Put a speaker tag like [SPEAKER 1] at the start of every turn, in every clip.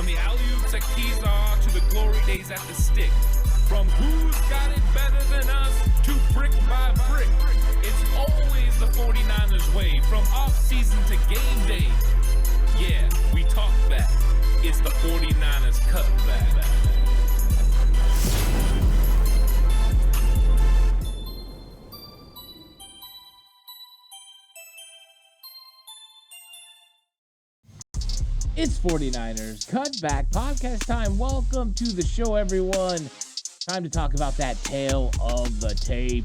[SPEAKER 1] From the alley-oops at Kezar to the glory days at the stick. From who's got it better than us to brick by brick. It's always the 49ers way. From off-season to game day. Yeah, we talk back. It's the 49ers Cutback.
[SPEAKER 2] It's 49ers Cutback Podcast time. Welcome to the show, everyone. Time to talk about that tale of the tape.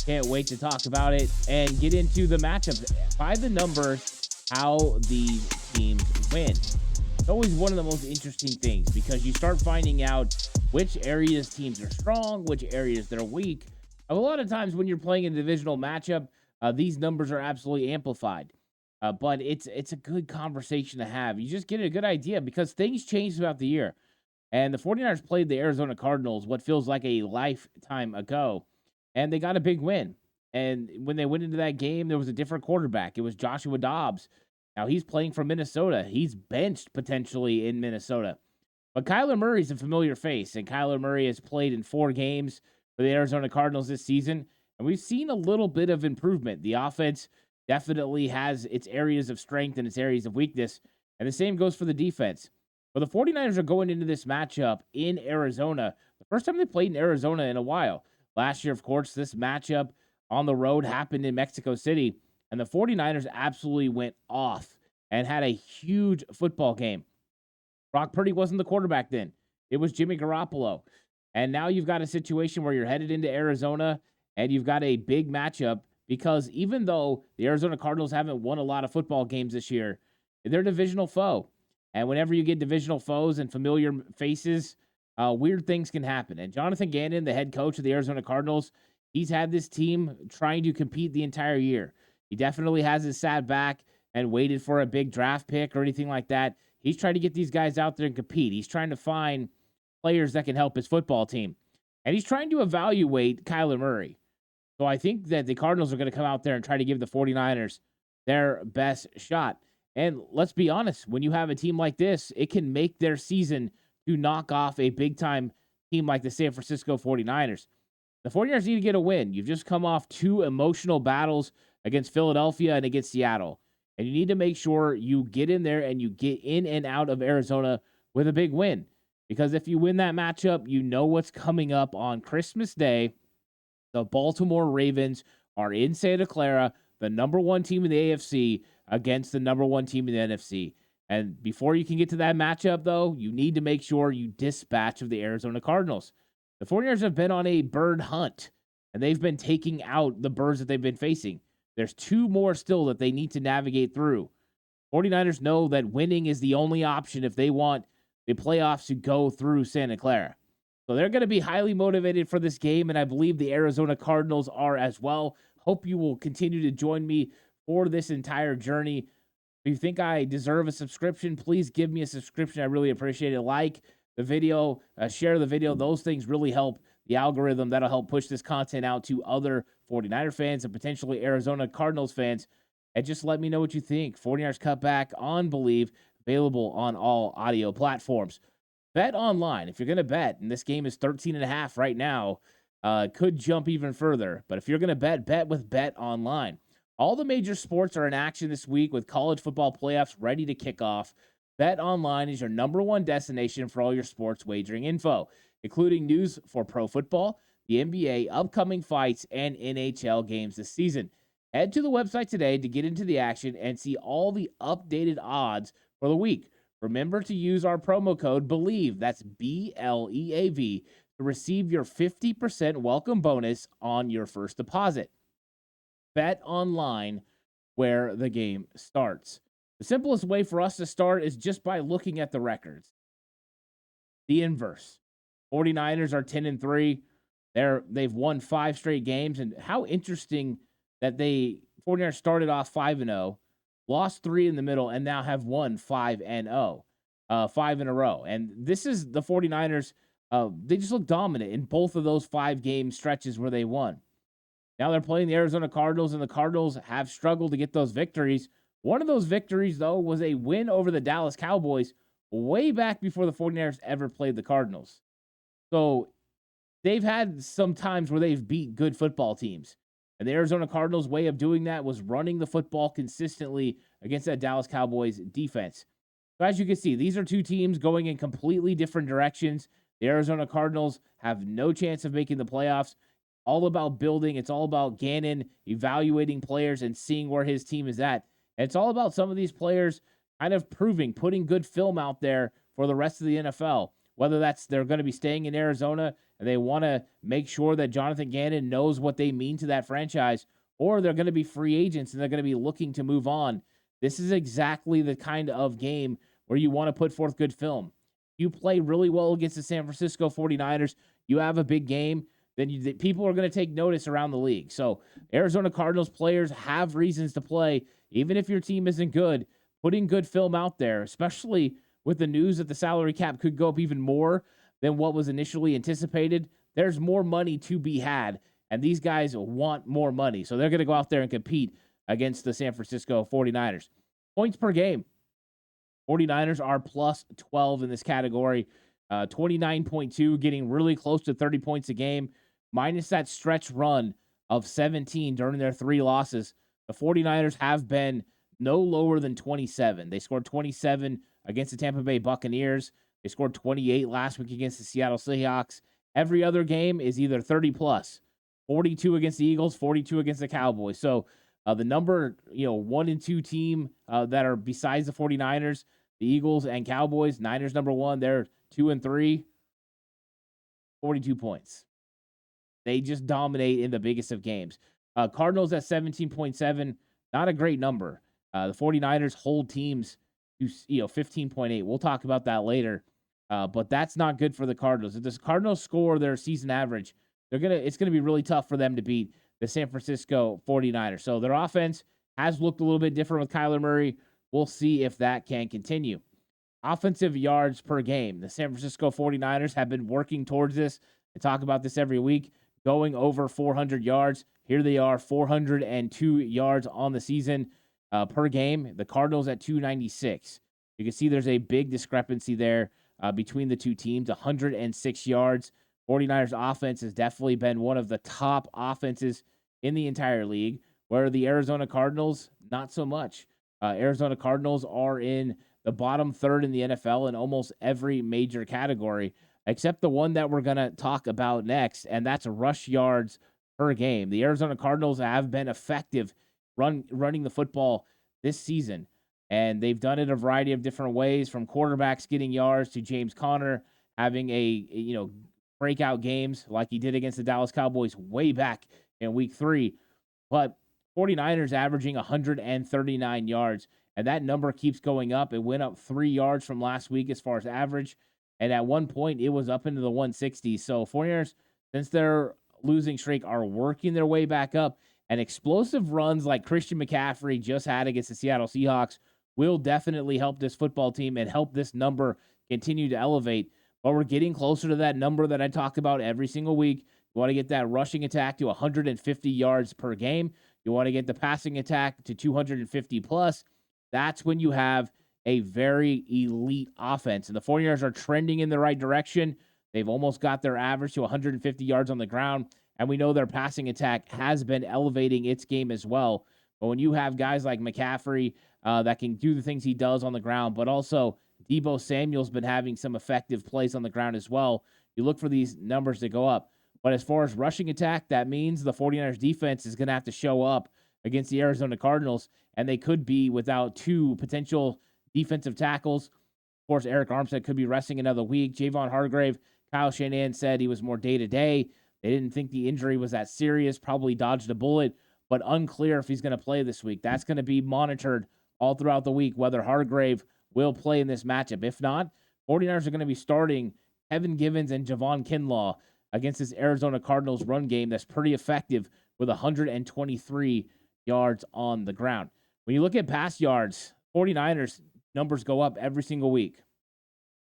[SPEAKER 2] Can't wait to talk about it and get into the matchups by the numbers, how these teams win. It's always one of the most interesting things because you start finding out which areas teams are strong, which areas they're weak. A lot of times when you're playing a divisional matchup, these numbers are absolutely amplified. But it's a good conversation to have. You just get a good idea because things change throughout the year. And the 49ers played the Arizona Cardinals what feels like a lifetime ago, and they got a big win. And when they went into that game, there was a different quarterback. It was Joshua Dobbs. Now he's playing for Minnesota. He's benched potentially in Minnesota. But Kyler Murray's a familiar face, and Kyler Murray has played in 4 games for the Arizona Cardinals this season, and we've seen a little bit of improvement. The offense definitely has its areas of strength and its areas of weakness, and the same goes for the defense. But the 49ers are going into this matchup in Arizona. The first time they played in Arizona in a while. Last year, of course, this matchup on the road happened in Mexico City, and the 49ers absolutely went off and had a huge football game. Brock Purdy wasn't the quarterback then. It was Jimmy Garoppolo. And now you've got a situation where you're headed into Arizona, and you've got a big matchup because even though the Arizona Cardinals haven't won a lot of football games this year, they're a divisional foe. And whenever you get divisional foes and familiar faces, weird things can happen. And Jonathan Gannon, the head coach of the Arizona Cardinals, he's had this team trying to compete the entire year. He definitely hasn't sat back and waited for a big draft pick or anything like that. He's trying to get these guys out there and compete. He's trying to find players that can help his football team. And he's trying to evaluate Kyler Murray. So I think that the Cardinals are going to come out there and try to give the 49ers their best shot. And let's be honest, when you have a team like this, it can make their season to knock off a big-time team like the San Francisco 49ers. The 49ers need to get a win. You've just come off 2 emotional battles against Philadelphia and against Seattle. And you need to make sure you get in there and you get in and out of Arizona with a big win. Because if you win that matchup, you know what's coming up on Christmas Day. The Baltimore Ravens are in Santa Clara, the number 1 team in the AFC against the number 1 team in the NFC. And before you can get to that matchup, though, you need to make sure you dispatch of the Arizona Cardinals. The 49ers have been on a bird hunt, and they've been taking out the birds that they've been facing. There's 2 more still that they need to navigate through. 49ers know that winning is the only option if they want the playoffs to go through Santa Clara. So they're going to be highly motivated for this game, and I believe the Arizona Cardinals are as well. Hope you will continue to join me for this entire journey. If you think I deserve a subscription, please give me a subscription. I really appreciate it. Like the video, share the video. Those things really help the algorithm. That'll help push this content out to other 49er fans and potentially Arizona Cardinals fans. And just let me know what you think. 49ers Cutback on Believe, available on all audio platforms. Bet online. If you're going to bet, and this game is 13.5 right now, could jump even further. But if you're going to bet with Bet Online. All the major sports are in action this week with college football playoffs ready to kick off. Bet Online is your number 1 destination for all your sports wagering info, including news for pro football, the NBA, upcoming fights, and NHL games this season. Head to the website today to get into the action and see all the updated odds for the week. Remember to use our promo code BELIEVE, that's BLEAV, to receive your 50% welcome bonus on your first deposit. Bet Online, where the game starts. The simplest way for us to start is just by looking at the records. The inverse. 49ers are 10-3. They've won 5 straight games, and how interesting that 49ers started off 5-0, lost 3 in the middle, and now have won 5-0, 5 in a row. And this is the 49ers. They just look dominant in both of those 5-game stretches where they won. Now they're playing the Arizona Cardinals, and the Cardinals have struggled to get those victories. One of those victories, though, was a win over the Dallas Cowboys, way back before the 49ers ever played the Cardinals. So they've had some times where they've beat good football teams. And the Arizona Cardinals' way of doing that was running the football consistently against that Dallas Cowboys defense. So as you can see, these are two teams going in completely different directions. The Arizona Cardinals have no chance of making the playoffs. All about building. It's all about Gannon evaluating players and seeing where his team is at. And it's all about some of these players kind of putting good film out there for the rest of the NFL. Whether that's they're going to be staying in Arizona and they want to make sure that Jonathan Gannon knows what they mean to that franchise, or they're going to be free agents and they're going to be looking to move on. This is exactly the kind of game where you want to put forth good film. You play really well against the San Francisco 49ers, you have a big game, then people are going to take notice around the league. So Arizona Cardinals players have reasons to play, even if your team isn't good. Putting good film out there, especially with the news that the salary cap could go up even more than what was initially anticipated, there's more money to be had, and these guys want more money. So they're going to go out there and compete against the San Francisco 49ers. Points per game. 49ers are plus 12 in this category. 29.2, getting really close to 30 points a game, minus that stretch run of 17 during their 3 losses. The 49ers have been no lower than 27. They scored 27 against the Tampa Bay Buccaneers. They scored 28 last week against the Seattle Seahawks. Every other game is either 30 plus. 42 against the Eagles, 42 against the Cowboys. So the number, 1 and 2 team that are besides the 49ers, the Eagles and Cowboys, Niners number 1, they're 2 and 3, 42 points. They just dominate in the biggest of games. Cardinals at 17.7, not a great number. The 49ers hold teams to 15.8. We'll talk about that later. But that's not good for the Cardinals. If the Cardinals score their season average, it's gonna be really tough for them to beat the San Francisco 49ers. So their offense has looked a little bit different with Kyler Murray. We'll see if that can continue. Offensive yards per game. The San Francisco 49ers have been working towards this. I talk about this every week, going over 400 yards. Here they are, 402 yards on the season per game. The Cardinals at 296. You can see there's a big discrepancy there between the two teams, 106 yards. 49ers offense has definitely been one of the top offenses in the entire league, where the Arizona Cardinals, not so much. Arizona Cardinals are in the bottom third in the NFL in almost every major category, except the one that we're going to talk about next, and that's rush yards per game. The Arizona Cardinals have been effective running the football this season, and they've done it a variety of different ways, from quarterbacks getting yards to James Conner having breakout games like he did against the Dallas Cowboys way back in week 3. But 49ers averaging 139 yards, and that number keeps going up. It went up 3 yards from last week as far as average, and at one point it was up into the 160s. So 49ers, since their losing streak, are working their way back up, and explosive runs like Christian McCaffrey just had against the Seattle Seahawks will definitely help this football team and help this number continue to elevate. But we're getting closer to that number that I talk about every single week. You want to get that rushing attack to 150 yards per game. You want to get the passing attack to 250 plus. That's when you have a very elite offense. And the 49ers are trending in the right direction. They've almost got their average to 150 yards on the ground. And we know their passing attack has been elevating its game as well. But when you have guys like McCaffrey that can do the things he does on the ground, but also Deebo Samuel's been having some effective plays on the ground as well, you look for these numbers to go up. But as far as rushing attack, that means the 49ers defense is going to have to show up against the Arizona Cardinals, and they could be without 2 potential defensive tackles. Of course, Eric Armstead could be resting another week. Javon Hargrave, Kyle Shanahan said he was more day-to-day. They didn't think the injury was that serious, probably dodged a bullet, but unclear if he's going to play this week. That's going to be monitored all throughout the week, whether Hargrave will play in this matchup. If not, 49ers are going to be starting Kevin Givens and Javon Kinlaw against this Arizona Cardinals run game that's pretty effective with 123 yards on the ground. When you look at pass yards, 49ers numbers go up every single week.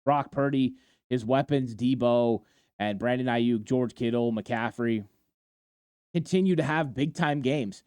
[SPEAKER 2] Brock Purdy, his weapons, Deebo, and Brandon Ayuk, George Kittle, McCaffrey, continue to have big-time games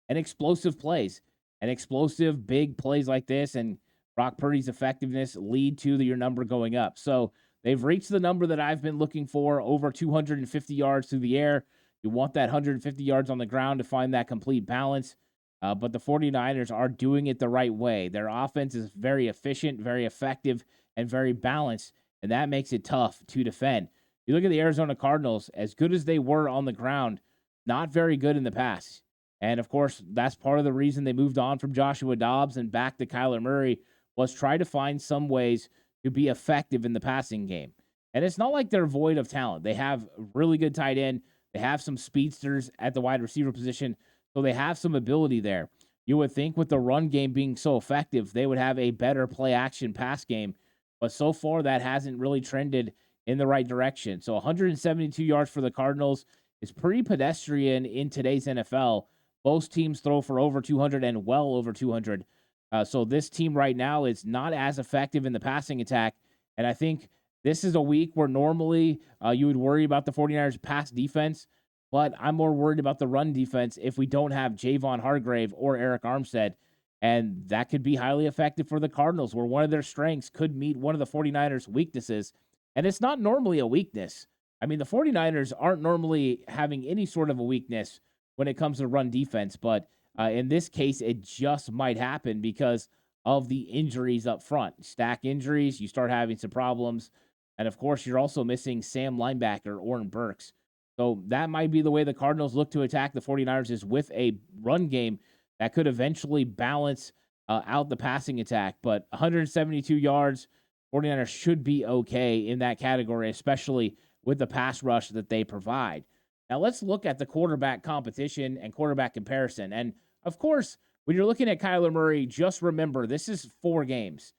[SPEAKER 2] and explosive plays. And explosive big plays like this and Brock Purdy's effectiveness lead to your number going up. So they've reached the number that I've been looking for, over 250 yards through the air. You want that 150 yards on the ground to find that complete balance. But the 49ers are doing it the right way. Their offense is very efficient, very effective, and very balanced, and that makes it tough to defend. You look at the Arizona Cardinals, as good as they were on the ground, not very good in the pass. And, of course, that's part of the reason they moved on from Joshua Dobbs and back to Kyler Murray, was try to find some ways to be effective in the passing game. And it's not like they're void of talent. They have really good tight end. They have some speedsters at the wide receiver position, so they have some ability there. You would think with the run game being so effective, they would have a better play action pass game, but so far that hasn't really trended in the right direction. So 172 yards for the Cardinals is pretty pedestrian in today's NFL. Most teams throw for over 200 and well over 200. So this team right now is not as effective in the passing attack. And I think this is a week where normally you would worry about the 49ers pass defense, but I'm more worried about the run defense if we don't have Javon Hargrave or Eric Armstead. And that could be highly effective for the Cardinals, where one of their strengths could meet one of the 49ers' weaknesses. And it's not normally a weakness. I mean, the 49ers aren't normally having any sort of a weakness when it comes to run defense, but in this case, it just might happen because of the injuries up front. Stack injuries, you start having some problems. And of course, you're also missing Sam linebacker, Oren Burks. So that might be the way the Cardinals look to attack the 49ers, is with a run game that could eventually balance out the passing attack. But 172 yards, 49ers should be okay in that category, especially with the pass rush that they provide. Now let's look at the quarterback competition and quarterback comparison. And of course, when you're looking at Kyler Murray, just remember this is 4 games.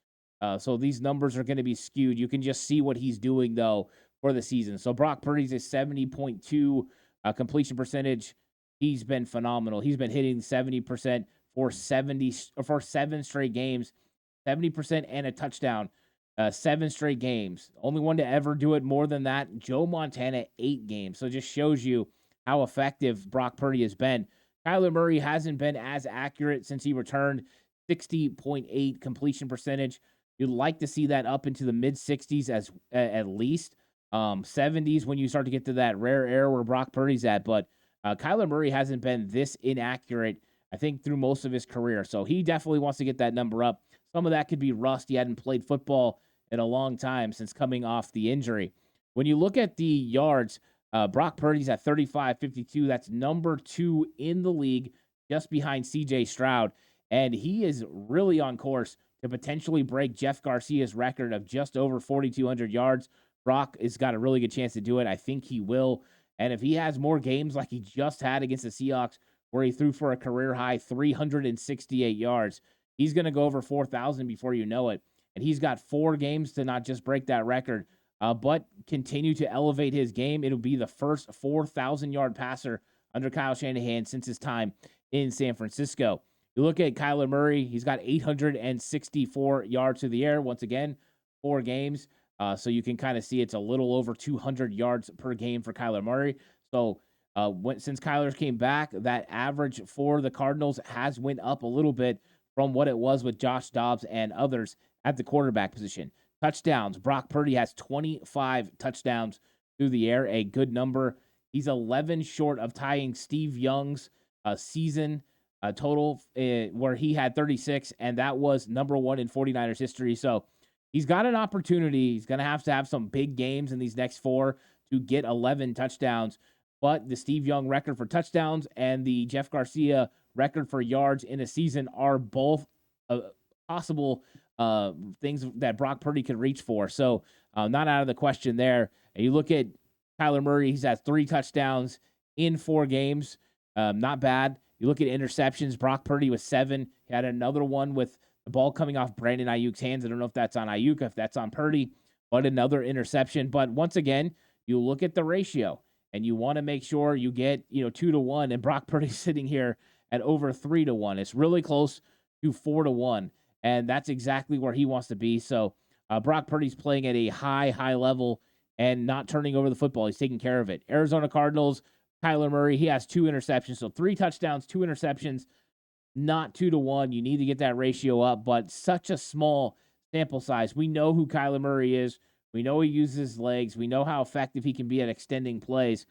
[SPEAKER 2] So these numbers are going to be skewed. You can just see what he's doing, though, for the season. So Brock Purdy's a 70.2 completion percentage. He's been phenomenal. He's been hitting 70% for 7 straight games, 70% and a touchdown, 7 straight games. Only one to ever do it more than that, Joe Montana, 8 games. So it just shows you how effective Brock Purdy has been. Kyler Murray hasn't been as accurate since he returned, 60.8 completion percentage. You'd like to see that up into the mid-60s at least. 70s when you start to get to that rare air where Brock Purdy's at. But Kyler Murray hasn't been this inaccurate, I think, through most of his career. So he definitely wants to get that number up. Some of that could be rust. He hadn't played football in a long time since coming off the injury. When you look at the yards, Brock Purdy's at 35.52. That's number 2 in the league, just behind C.J. Stroud. And he is really on course to potentially break Jeff Garcia's record of just over 4,200 yards. Brock has got a really good chance to do it. I think he will. And if he has more games like he just had against the Seahawks, where he threw for a career-high 368 yards, he's going to go over 4,000 before you know it. And he's got 4 games to not just break that record, but continue to elevate his game. It'll be the first 4,000-yard passer under Kyle Shanahan since his time in San Francisco. You look at Kyler Murray, he's got 864 yards to the air. Once again, 4 games. So you can kind of see it's a little over 200 yards per game for Kyler Murray. So since Kyler came back, that average for the Cardinals has went up a little bit from what it was with Josh Dobbs and others at the quarterback position. Touchdowns. Brock Purdy has 25 touchdowns through the air, a good number. He's 11 short of tying Steve Young's season total, where he had 36, and that was number 1 in 49ers history. So he's got an opportunity. He's going to have some big games in these next 4 to get 11 touchdowns. But the Steve Young record for touchdowns and the Jeff Garcia record for yards in a season are both possible things that Brock Purdy could reach for. So not out of the question there. And you look at Kyler Murray, he's had 3 touchdowns in 4 games. Not bad. You look at interceptions, Brock Purdy was 7. He had another one with the ball coming off Brandon Ayuk's hands. I don't know if that's on Ayuk, if that's on Purdy, but another interception. But once again, you look at the ratio, and you want to make sure you get 2-1, and Brock Purdy's sitting here at over 3-1. It's really close to 4-1, and that's exactly where he wants to be. So Brock Purdy's playing at a high level and not turning over the football. He's taking care of it. Arizona Cardinals, Kyler Murray, he has 2 interceptions, so 3 touchdowns, 2 interceptions. not 2-to-1. You need to get that ratio up, but such a small sample size. We know who Kyler Murray is. We know he uses his legs. We know how effective he can be at extending plays,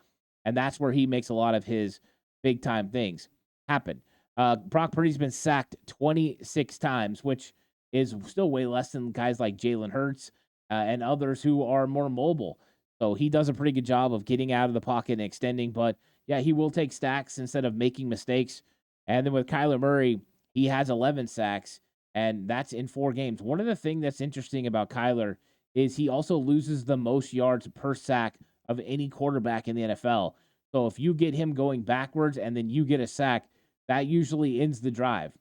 [SPEAKER 2] and that's where he makes a lot of his big-time things happen. Brock Purdy's been sacked 26 times, which is still way less than guys like Jalen Hurts and others who are more mobile. So he does a pretty good job of getting out of the pocket and extending, but yeah, he will take sacks instead of making mistakes. And then with Kyler Murray, he has 11 sacks, and that's in 4 games. One of the things that's interesting about Kyler is he also loses the most yards per sack of any quarterback in the NFL. So if you get him going backwards and then you get a sack, that usually ends the drive.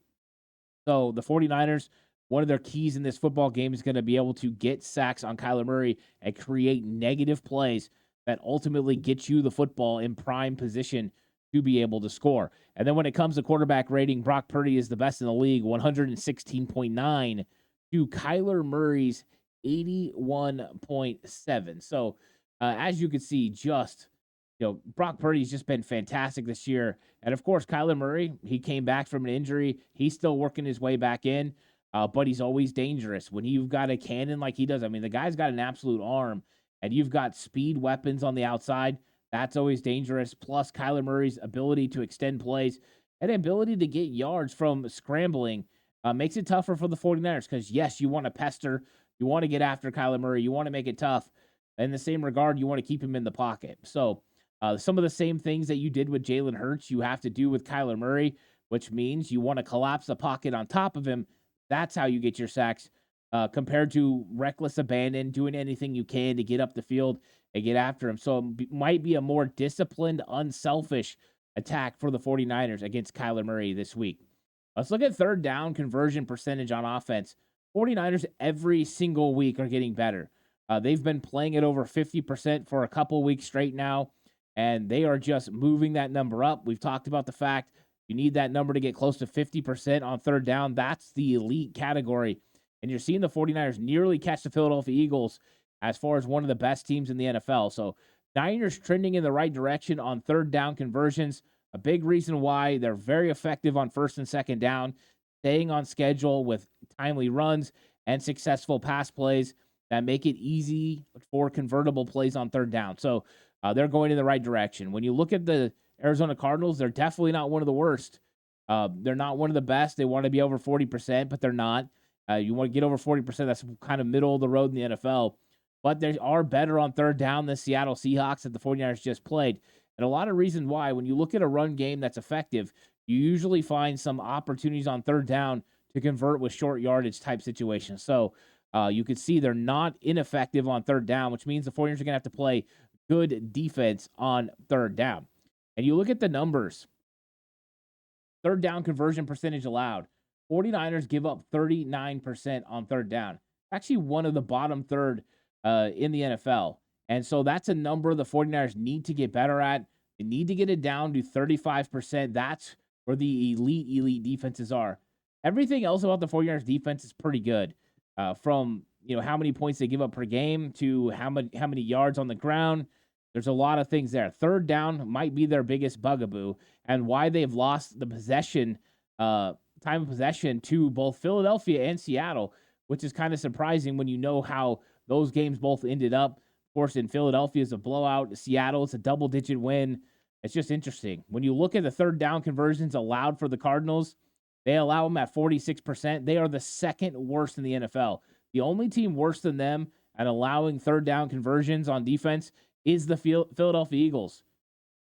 [SPEAKER 2] So the 49ers, one of their keys in this football game is going to be able to get sacks on Kyler Murray and create negative plays that ultimately get you the football in prime position to be able to score. And then when it comes to quarterback rating, Brock Purdy is the best in the league, 116.9 to Kyler Murray's 81.7. So as you can see, Brock Purdy's just been fantastic this year. And of course, Kyler Murray, he came back from an injury. He's still working his way back in, but he's always dangerous. When you've got a cannon like he does, I mean, the guy's got an absolute arm, and you've got speed weapons on the outside. That's always dangerous. Plus, Kyler Murray's ability to extend plays and ability to get yards from scrambling makes it tougher for the 49ers because, yes, you want to pester. You want to get after Kyler Murray. You want to make it tough. In the same regard, you want to keep him in the pocket. So some of the same things that you did with Jalen Hurts, you have to do with Kyler Murray, which means you want to collapse the pocket on top of him. That's how you get your sacks compared to reckless abandon, doing anything you can to get up the field and get after him. So it might be a more disciplined, unselfish attack for the 49ers against Kyler Murray this week. Let's look at third down conversion percentage on offense. 49ers every single week are getting better. They've been playing at over 50% for a couple weeks straight now, and they are just moving that number up. We've talked about the fact you need that number to get close to 50% on third down. That's the elite category. And you're seeing the 49ers nearly catch the Philadelphia Eagles as far as one of the best teams in the NFL. So Niners trending in the right direction on third down conversions. A big reason why they're very effective on first and second down, staying on schedule with timely runs and successful pass plays that make it easy for convertible plays on third down. So they're going in the right direction. When you look at the Arizona Cardinals, they're definitely not one of the worst. They're not one of the best. They want to be over 40%, but they're not. You want to get over 40%. That's kind of middle of the road in the NFL. But they are better on third down than Seattle Seahawks that the 49ers just played. And a lot of reasons why, when you look at a run game that's effective, you usually find some opportunities on third down to convert with short yardage type situations. So you can see they're not ineffective on third down, which means the 49ers are going to have to play good defense on third down. And you look at the numbers. Third down conversion percentage allowed. 49ers give up 39% on third down. Actually, one of the bottom third in the NFL. And so that's a number the 49ers need to get better at. They need to get it down to 35%. That's where the elite defenses are. Everything else about the 49ers defense is pretty good. From how many points they give up per game to how many yards on the ground. There's a lot of things there. Third down might be their biggest bugaboo, and why they've lost the time of possession to both Philadelphia and Seattle, which is kind of surprising when you know how those games both ended up. Of course, in Philadelphia is a blowout. Seattle, it's a double-digit win. It's just interesting. When you look at the third down conversions allowed for the Cardinals, they allow them at 46%. They are the second worst in the NFL. The only team worse than them at allowing third down conversions on defense is the Philadelphia Eagles.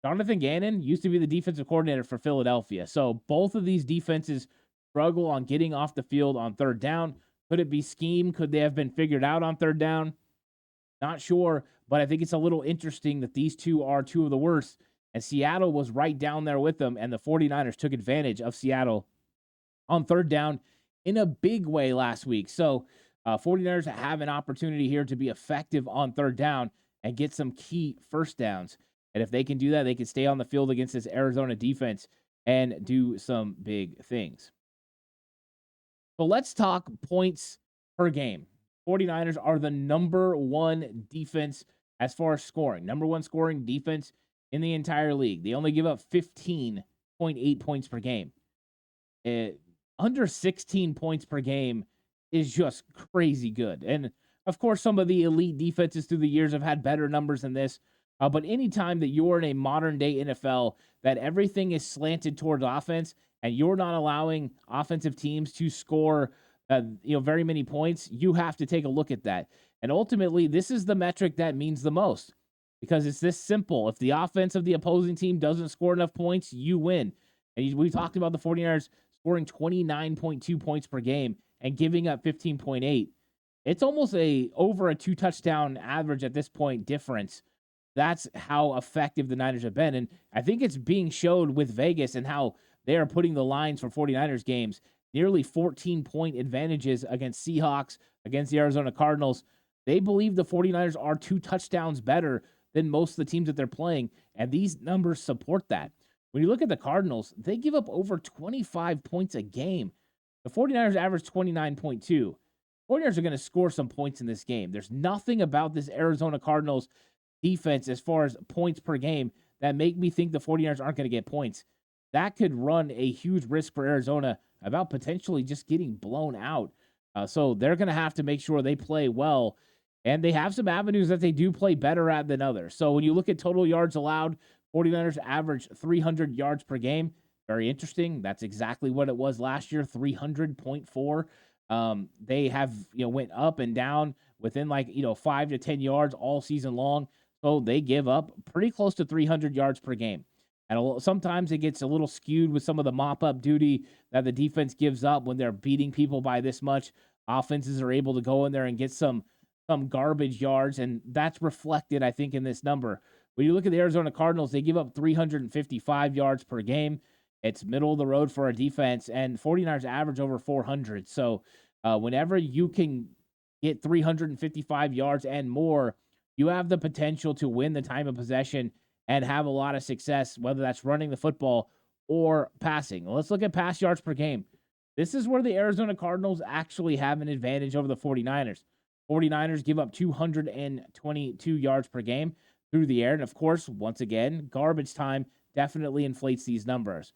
[SPEAKER 2] Jonathan Gannon used to be the defensive coordinator for Philadelphia. So both of these defenses struggle on getting off the field on third down. Could it be scheme? Could they have been figured out on third down? Not sure, but I think it's a little interesting that these two are two of the worst. And Seattle was right down there with them, and the 49ers took advantage of Seattle on third down in a big way last week. So 49ers have an opportunity here to be effective on third down and get some key first downs. And if they can do that, they can stay on the field against this Arizona defense and do some big things. So let's talk points per game. 49ers are the number one defense as far as scoring. Number one scoring defense in the entire league. They only give up 15.8 points per game. It, under 16 points per game is just crazy good. And of course, some of the elite defenses through the years have had better numbers than this. But anytime that you're in a modern day NFL, that everything is slanted towards offense and you're not allowing offensive teams to score, very many points, you have to take a look at that. And ultimately, this is the metric that means the most because it's this simple. If the offense of the opposing team doesn't score enough points, you win. And we talked about the 49ers scoring 29.2 points per game and giving up 15.8. It's almost over a 2 touchdown average at this point difference. That's how effective the Niners have been. And I think it's being showed with Vegas and how they are putting the lines for 49ers games. Nearly 14-point advantages against Seahawks, against the Arizona Cardinals. They believe the 49ers are 2 touchdowns better than most of the teams that they're playing, and these numbers support that. When you look at the Cardinals, they give up over 25 points a game. The 49ers average 29.2. 49ers are going to score some points in this game. There's nothing about this Arizona Cardinals defense as far as points per game that make me think the 49ers aren't going to get points. That could run a huge risk for Arizona about potentially just getting blown out. So they're going to have to make sure they play well. And they have some avenues that they do play better at than others. So when you look at total yards allowed, 49ers average 300 yards per game. Very interesting. That's exactly what it was last year, 300.4. They have, went up and down within 5 to 10 yards all season long. So they give up pretty close to 300 yards per game. And sometimes it gets a little skewed with some of the mop-up duty that the defense gives up when they're beating people by this much. Offenses are able to go in there and get some garbage yards, and that's reflected, I think, in this number. When you look at the Arizona Cardinals, they give up 355 yards per game. It's middle of the road for a defense, and 49ers average over 400. So whenever you can get 355 yards and more, you have the potential to win the time of possession and have a lot of success, whether that's running the football or passing. Let's look at pass yards per game. This is where the Arizona Cardinals actually have an advantage over the 49ers. 49ers give up 222 yards per game through the air. And of course, once again, garbage time definitely inflates these numbers.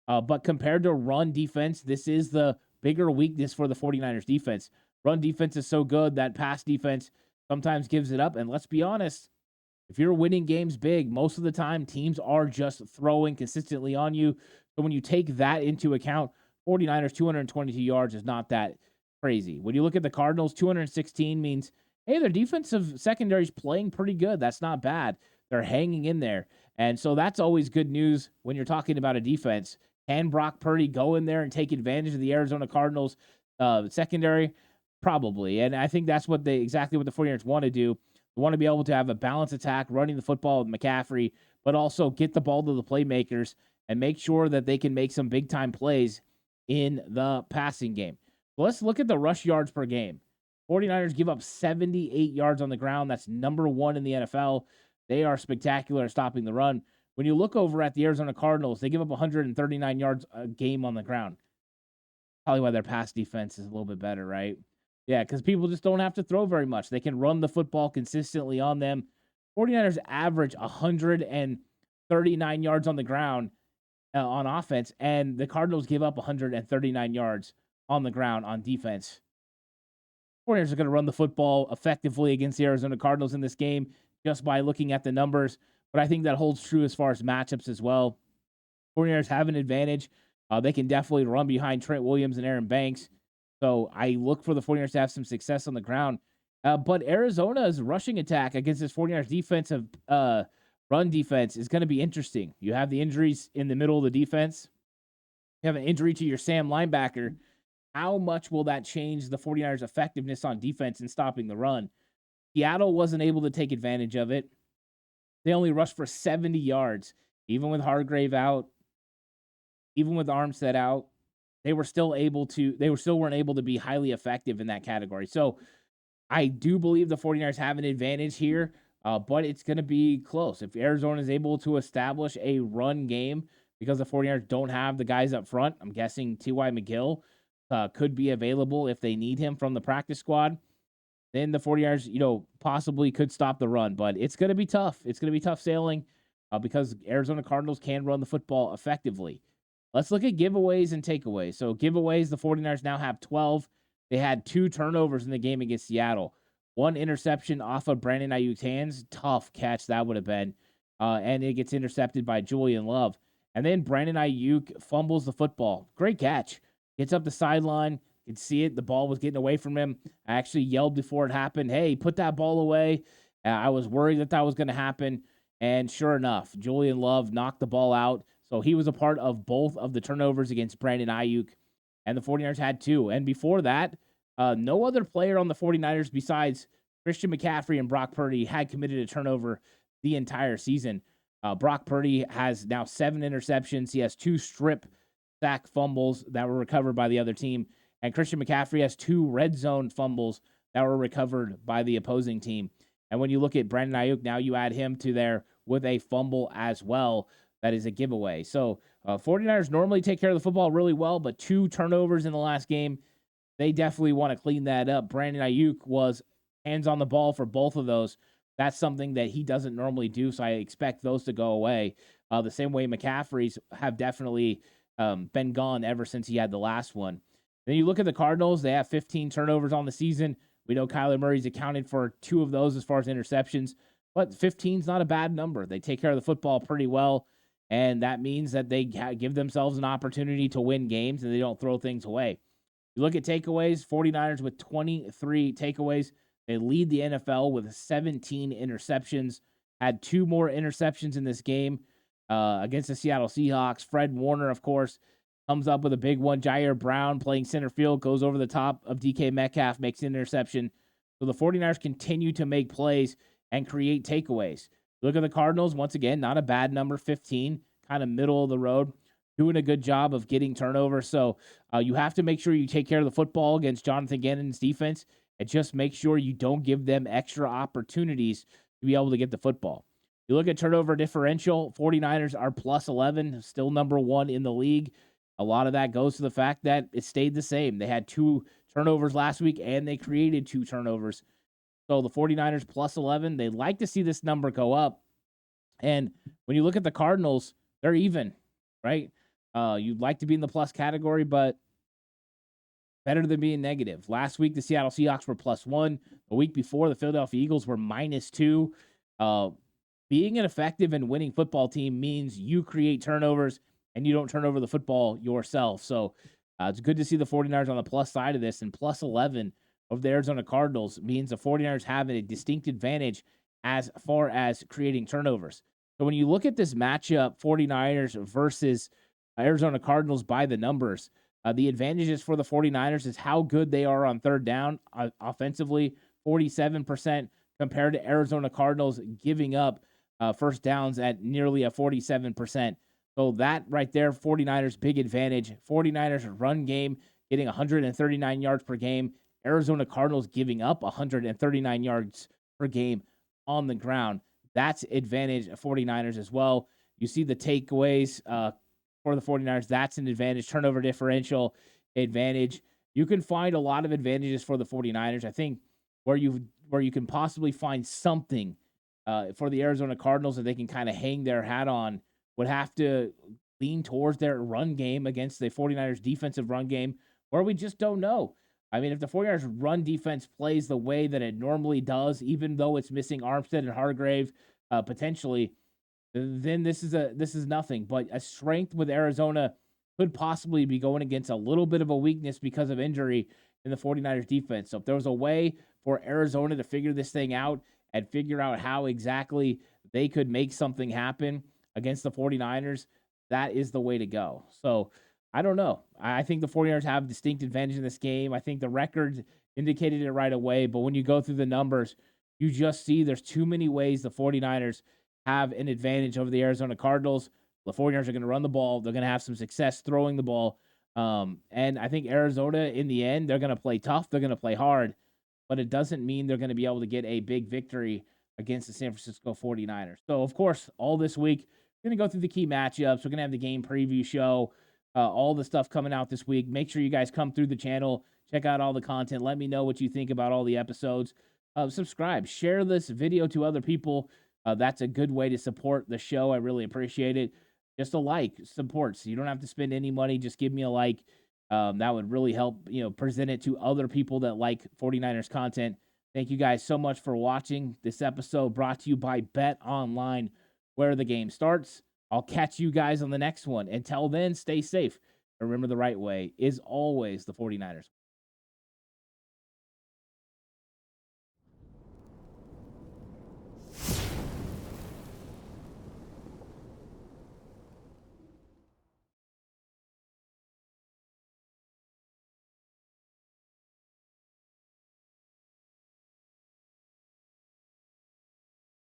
[SPEAKER 2] But compared to run defense, this is the bigger weakness for the 49ers defense. Run defense is so good that pass defense sometimes gives it up. And let's be honest, if you're winning games big, most of the time teams are just throwing consistently on you. So when you take that into account, 49ers 222 yards is not that crazy. When you look at the Cardinals, 216 means, hey, their defensive secondary is playing pretty good. That's not bad. They're hanging in there. And so that's always good news when you're talking about a defense. Can Brock Purdy go in there and take advantage of the Arizona Cardinals secondary? Probably. And I think that's exactly what the 49ers want to do. They want to be able to have a balanced attack, running the football with McCaffrey, but also get the ball to the playmakers and make sure that they can make some big-time plays in the passing game. Let's look at the rush yards per game. 49ers give up 78 yards on the ground. That's number 1 in the NFL. They are spectacular at stopping the run. When you look over at the Arizona Cardinals, they give up 139 yards a game on the ground. Probably why their pass defense is a little bit better, right? Yeah, because people just don't have to throw very much. They can run the football consistently on them. 49ers average 139 yards on the ground on offense, and the Cardinals give up 139 yards on the ground on defense. 49ers are going to run the football effectively against the Arizona Cardinals in this game just by looking at the numbers. But I think that holds true as far as matchups as well. 49ers have an advantage. They can definitely run behind Trent Williams and Aaron Banks. So I look for the 49ers to have some success on the ground. But Arizona's rushing attack against this 49ers defensive run defense is going to be interesting. You have the injuries in the middle of the defense. You have an injury to your Sam linebacker. How much will that change the 49ers' effectiveness on defense in stopping the run? Seattle wasn't able to take advantage of it. They only rushed for 70 yards. Even with Hargrave out, even with Armstead out, they still weren't able to be highly effective in that category. So I do believe the 49ers have an advantage here, but it's going to be close. If Arizona is able to establish a run game because the 49ers don't have the guys up front, I'm guessing T.Y. McGill could be available if they need him from the practice squad, then the 49ers, possibly could stop the run. But it's going to be tough. It's going to be tough sailing because Arizona Cardinals can run the football effectively. Let's look at giveaways and takeaways. So giveaways, the 49ers now have 12. They had 2 turnovers in the game against Seattle. 1 interception off of Brandon Ayuk's hands. Tough catch that would have been. And it gets intercepted by Julian Love. And then Brandon Ayuk fumbles the football. Great catch. Gets up the sideline. You can see it. The ball was getting away from him. I actually yelled before it happened, hey, put that ball away. I was worried that was going to happen. And sure enough, Julian Love knocked the ball out. So he was a part of both of the turnovers against Brandon Ayuk. And the 49ers had 2. And before that, no other player on the 49ers besides Christian McCaffrey and Brock Purdy had committed a turnover the entire season. Brock Purdy has now 7 interceptions. He has 2 strip sack fumbles that were recovered by the other team. And Christian McCaffrey has 2 red zone fumbles that were recovered by the opposing team. And when you look at Brandon Ayuk, now you add him to there with a fumble as well. That is a giveaway. So 49ers normally take care of the football really well, but 2 turnovers in the last game, they definitely want to clean that up. Brandon Ayuk was hands on the ball for both of those. That's something that he doesn't normally do, so I expect those to go away. The same way McCaffrey's have definitely been gone ever since he had the last one. Then you look at the Cardinals, they have 15 turnovers on the season. We know Kyler Murray's accounted for 2 of those as far as interceptions, but 15 is not a bad number. They take care of the football pretty well, and that means that they give themselves an opportunity to win games and they don't throw things away. You look at takeaways, 49ers with 23 takeaways. They lead the NFL with 17 interceptions, had 2 more interceptions in this game against the Seattle Seahawks. Fred Warner, of course, comes up with a big one. Jair Brown playing center field, goes over the top of DK Metcalf, makes an interception. So the 49ers continue to make plays and create takeaways. Look at the Cardinals, once again, not a bad number, 15, kind of middle of the road, doing a good job of getting turnovers. So you have to make sure you take care of the football against Jonathan Gannon's defense and just make sure you don't give them extra opportunities to be able to get the football. You look at turnover differential, 49ers are plus 11, still number 1 in the league. A lot of that goes to the fact that it stayed the same. They had 2 turnovers last week, and they created 2 turnovers. So the 49ers plus 11, they like to see this number go up. And when you look at the Cardinals, they're even, right? You'd like to be in the plus category, but better than being negative. Last week, the Seattle Seahawks were plus 1. The week before, the Philadelphia Eagles were minus 2. Being an effective and winning football team means you create turnovers and you don't turn over the football yourself. So it's good to see the 49ers on the plus side of this, and plus 11 of the Arizona Cardinals means the 49ers have a distinct advantage as far as creating turnovers. So when you look at this matchup, 49ers versus Arizona Cardinals by the numbers, the advantages for the 49ers is how good they are on third down offensively, 47% compared to Arizona Cardinals giving up first downs at nearly a 47%. So that right there, 49ers big advantage. 49ers run game getting 139 yards per game. Arizona Cardinals giving up 139 yards per game on the ground. That's advantage of 49ers as well. You see the takeaways for the 49ers. That's an advantage. Turnover differential advantage. You can find a lot of advantages for the 49ers. I think where you can possibly find something for the Arizona Cardinals that they can kind of hang their hat on would have to lean towards their run game against the 49ers defensive run game, where we just don't know. I mean, if the 49ers run defense plays the way that it normally does, even though it's missing Armstead and Hargrave potentially, then this is nothing. But a strength with Arizona could possibly be going against a little bit of a weakness because of injury in the 49ers defense. So if there was a way for Arizona to figure this thing out and figure out how exactly they could make something happen against the 49ers, that is the way to go. So I don't know. I think the 49ers have distinct advantage in this game. I think the records indicated it right away, but when you go through the numbers, you just see there's too many ways the 49ers have an advantage over the Arizona Cardinals. The 49ers are going to run the ball. They're going to have some success throwing the ball. And I think Arizona, in the end, they're going to play tough. They're going to play hard, but it doesn't mean they're going to be able to get a big victory against the San Francisco 49ers. So, of course, all this week, we're going to go through the key matchups. We're going to have the game preview show, all the stuff coming out this week. Make sure you guys come through the channel, check out all the content. Let me know what you think about all the episodes. Subscribe, share this video to other people. That's a good way to support the show. I really appreciate it. just a like supports. You don't have to spend any money. Just give me a like. That would really help, present it to other people that like 49ers content. Thank you guys so much for watching this episode brought to you by Bet Online, where the game starts. I'll catch you guys on the next one. Until then, stay safe. Remember, the right way is always the 49ers.